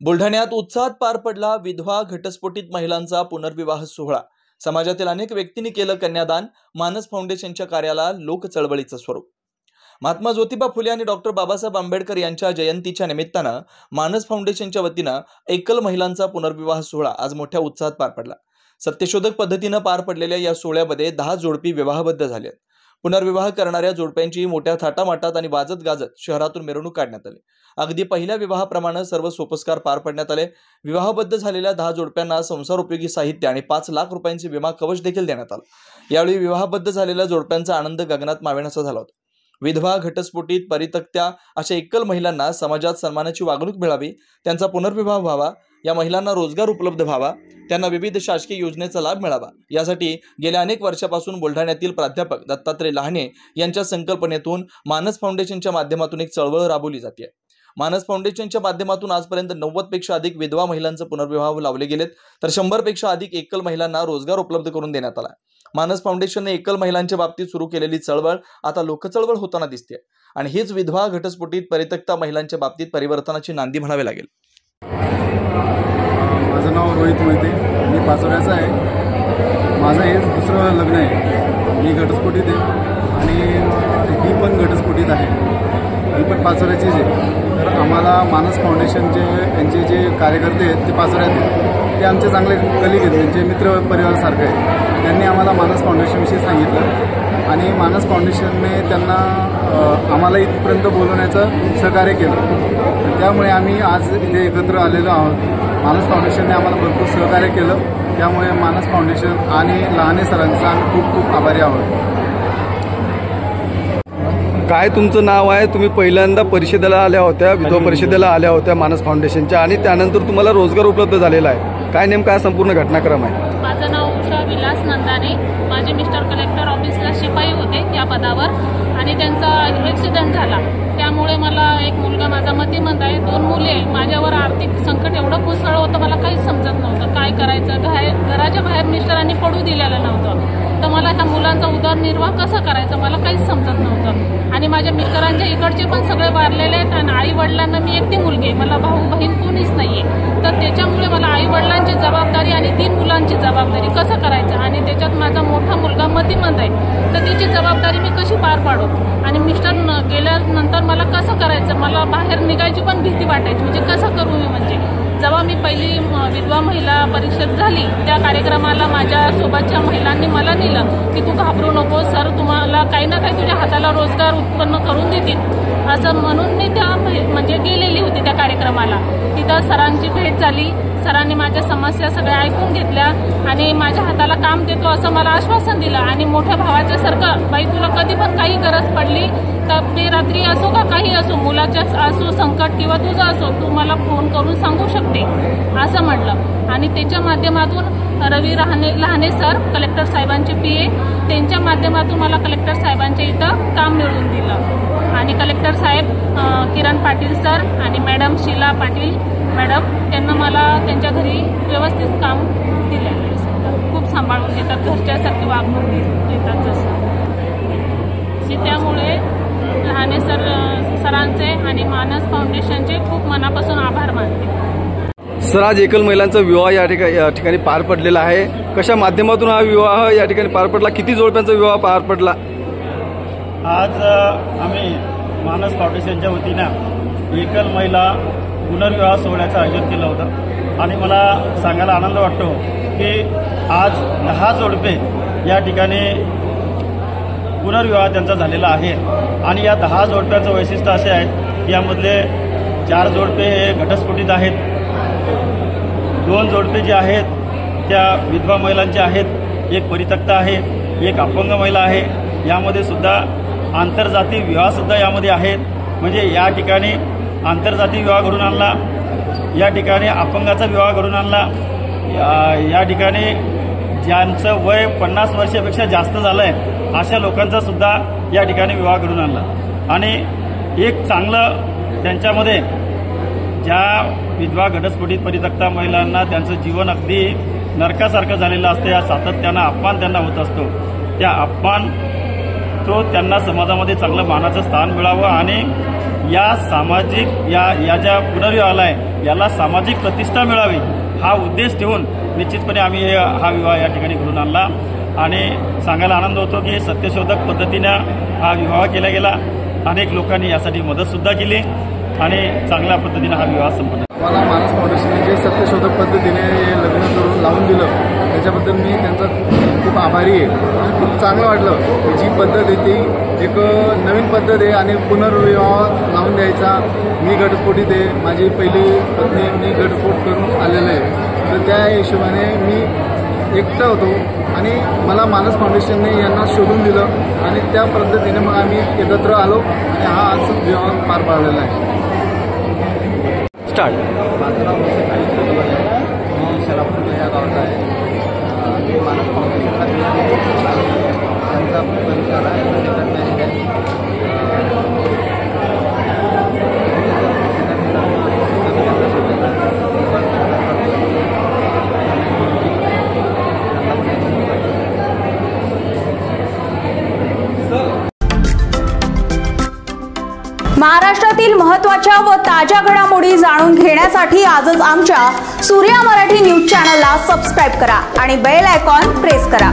बुलढाण्यात उत्साहात पार पडला विधवा घटस्फोटित महिलांचा पुनर्विवाह सोहळा। समाजातील अनेक व्यक्तींनी केलं कन्यादान। मानस फाउंडेशनच्या कार्याला लोक चळवळीचं स्वरूप। महात्मा ज्योतिबा फुले आणि डॉक्टर बाबासाहेब आंबेडकर यांच्या जयंतीच्या निमित्तानं मानस फाउंडेशनच्या वतीनं एकल महिलांचा पुनर्विवाह सोहळा आज मोठ्या उत्साहात पार पडला। सत्यशोधक पद्धतीनं पार पडलेल्या या सोहळ्यामध्ये 10 जोडपी विवाहबद्ध झाले। पुनर्विवाह करणाऱ्या जोडप्यांची मोठ्या थाटामाटात आणि वाजत गाजत शहरातून मिरवणूक काढण्यात आली। अगदी पहिल्या विवाहाप्रमाणे सर्व सोपस्कार पार पडण्यात आले। विवाहबद्ध झालेल्या 10 जोडप्यांना संसारोपयोगी साहित्य आणि 5 लाख रुपयांचे विमा कवच देखील देण्यात आलं। यावेळी विवाहबद्ध झालेल्या जोडप्यांचा आनंद गगनात मावेनासा झाला होता। विधवा घटस्फोटित परित्यक्त्या अशा एकल महिलांना समाजात सन्मानाची वागणूक मिळावी, त्यांचा पुनर्विवाह व्हावा, या महिलांना रोजगार उपलब्ध व्हावा, त्यांना विविध शासकीय योजनेचा लाभ मिळावा, यासाठी गेल्या अनेक वर्षापासून बुलढाण्यातील प्राध्यापक दत्तात्रय लहाने यांच्या संकल्पनेतून मानस फाउंडेशनच्या माध्यमातून एक चळवळ राबवली जाते। मानस फाउंडेशनच्या माध्यमातून आजपर्यंत 90 पेक्षा अधिक विधवा महिलांचे पुनर्विवाह लावले गेलेत, तर 100 पेक्षा अधिक एकल महिलांना रोजगार उपलब्ध करून देण्यात आला। मानस फाउंडेशनने एकल महिलांच्या बाबतीत सुरू केलेली चळवळ आता लोकचळवळ होताना दिसते आणि हीच विधवा घटस्फोटित परित्यक्ता महिलांच्या बाबतीत परिवर्तनाची नांदी म्हणावे लागेल। माझं नाव रोहित मोहिते, मी पाचोऱ्याचा आहे। माझं हे दुसरं लग्न आहे। मी घटस्फोटित आहे आणि ही पण घटस्फोटित आहे, ही पण पाचोऱ्याचीच आहे। तर आम्हाला मानस फाउंडेशनचे यांचे जे कार्यकर्ते आहेत ते पाचोऱ्यात आहेत, ते आमचे चांगले कलिग आहेत, त्यांचे मित्र परिवारासारखे आहे। त्यांनी आम्हाला मानस फाउंडेशनविषयी सांगितलं आणि मानस फाउंडेशनने त्यांना आम्हाला इथपर्यंत बोलवण्याचं सहकार्य केलं। त्यामुळे आम्ही आज इथे एकत्र आलेलो आहोत। मानस फाउंडेशनने आम्हाला भरपूर सहकार्य केलं, त्यामुळे मानस फाउंडेशन आणि लहाने सरांचा आम्ही खूप खूप आभारी आहोत। काय तुमचं नाव आहे? तुम्ही पहिल्यांदा परिषदेला आल्या होत्या, विधवा परिषदेला आल्या होत्या मानस फाउंडेशनच्या, आणि त्यानंतर तुम्हाला रोजगार उपलब्ध झालेला आहे। काय नेमका संपूर्ण घटनाक्रम आहे? माझं नाव उषा विलास नंदाने। माझे मिस्टर कलेक्टर ऑफिसला शिपाई होते या पदावर, आणि त्यांचा ॲक्सिडेंट झाला। त्यामुळे मला एक मुलगा माझा मतिमंद आहे, 2 मुले आहे। माझ्यावर आर्थिक संकट एवढं कोसळलं होतं, मला काहीच समजत नव्हतं काय करायचं। घराच्या बाहेर मिस्टरांनी पडू दिलेलं नव्हतं, तर मला ह्या मुलांचा उदरनिर्वाह कसा करायचा मला काहीच समजत नव्हतं। आणि माझ्या मिस्टरांच्या इकडचे पण सगळे वारलेले आहेत आणि आई वडिलांना मी एकटी मुलगी आहे, मला भाऊ बहीण कोणीच नाहीये। तर त्याच्यामुळे मला आई वडिलांची जबाबदारी आणि 3 मुलांची जबाबदारी कसं करायचं, आणि त्याच्यात माझा मोठा मुलगा मतिमंद आहे, तर त्याची जबाबदारी मी कशी पार पाडू। आणि मिस्टर गेल्यानंतर मला कसं करायचं, मला बाहेर निघायची पण भीती वाटायची, म्हणजे कसं करू मी। म्हणजे जेव्हा मी पहिली विधवा महिला परिषद झाली त्या कार्यक्रमाला माझ्या सोबतच्या महिलांनी मला नेलं की तू घाबरू नको, सर तुम्हाला काही ना काही तुझ्या हाताला रोजगार उत्पन्न करून देतील, असं म्हणून मी त्या म्हणजे गेलेली होती त्या कार्यक्रमाला। तिथं सरांची भेट झाली, सरांनी माझ्या समस्या सगळ्या ऐकून घेतल्या आणि माझ्या हाताला काम देतो असं मला आश्वासन दिलं। आणि मोठ्या भावाच्या सारखं, बाई तुला कधी पण काही गरज पडली तर ते रात्री असो का काही असो, मुलाच्याच असो संकट किंवा तुझं असो, तू मला फोन करून सांगू शकते असं म्हटलं। आणि त्याच्या माध्यमातून रवी लहाने सर कलेक्टर साहेबांचे PA, त्यांच्या माध्यमातून मला कलेक्टर साहेबांच्या इथं काम मिळवून दिलं। आणि कलेक्टर साहेब किरण पाटील सर आणि मॅडम शीला पाटील मॅडम, त्यांना मला त्यांच्या घरी व्यवस्थित काम दिलेलं आहे। खूप सांभाळून घेतात, घरच्यासारखी वागणूक देतात जसं। त्यामुळे लहाने सरांचे आणि मानस फाउंडेशनचे खूप मनापासून आभार मानते। सर, आज एकल महिलांचा विवाह या ठिकाणी पार पडलेला आहे। कशा माध्यमातून हा विवाह या ठिकाणी पार पडला? किती जोडप्यांचा विवाह पार पडला? आज आम्ही मानस फाउंडेशनच्या वतीनं एकल महिला पुनर्विवाह सोहळ्याचं आयोजन केलं होतं आणि मला सांगायला आनंद वाटतो की आज 10 जोडपे या ठिकाणी पुनर्विवाह त्यांचा झालेला आहे। आणि या 10 जोडप्यांचं वैशिष्ट्य असे आहे, यामधले 4 जोडपे हे घटस्फोटित आहेत, 2 जोडपे जे आहेत त्या विधवा महिलांचे आहेत, एक परित्यक्ता आहे, एक अपंग महिला आहे। यामध्ये सुद्धा आंतरजाती विवाहसुद्धा यामध्ये आहेत, म्हणजे या ठिकाणी आंतरजाती विवाह घडून आणला, या ठिकाणी अपंगाचा विवाह घडून आणला, या ठिकाणी ज्यांचं वय 50 वर्षापेक्षा जास्त झालं आहे अशा लोकांचा सुद्धा या ठिकाणी विवाह घडून आणला। आणि एक चांगलं त्यांच्यामध्ये ज्या विधवा घटस्फोटित परित्यक्ता महिलांना त्यांचं जीवन अगदी नरकासारखं झालेलं असतं, या सातत्यानं अपमान त्यांना होत असतो, त्या अपमान तो त्यांना समाजामध्ये चांगलं मानाचं स्थान मिळावं आणि या सामाजिक या ज्या पुनर्विवाहाला आहे याला सामाजिक प्रतिष्ठा मिळावी हा उद्देश ठेवून निश्चितपणे आम्ही हा विवाह या ठिकाणी घडून आणला आणि सांगायला आनंद होतो की सत्यशोधक पद्धतीनं हा विवाह केला गेला. अनेक लोकांनी यासाठी मदतसुद्धा केली आणि चांगल्या पद्धतीने हा विवाह संपन्न. मला मानस फाउंडेशनने जे सत्यशोधक पद्धतीने हे लग्न करून लावून दिलं त्याच्याबद्दल मी त्यांचा खूप आभारी आहे आणि खूप चांगलं वाटलं. जी पद्धत आहे ती एक नवीन पद्धत आहे आणि पुनर्विवाह लावून द्यायचा. मी घटस्फोटीत आहे, माझी पहिली पत्नी मी घटस्फोट करून आलेलं आहे, तर त्या हिशोबाने मी एकटा होतो आणि मला मानस फाउंडेशनने यांना शोधून दिलं आणि त्या पद्धतीने मग आम्ही एकत्र आलो आणि हा आज विवाह पार पाडलेला आहे. स्टार्ट. माझं नाव मी शरापूर या गावात आहे. मी मानस फाउंडेशनला त्यांचा परिवार आहे. महाराष्ट्रातील महत्त्वाच्या व ताज्या घडामोडी जाणून घेण्यासाठी आजच आमच्या सूर्या मराठी न्यूज चॅनलला सबस्क्राईब करा आणि बेल आयकॉन प्रेस करा.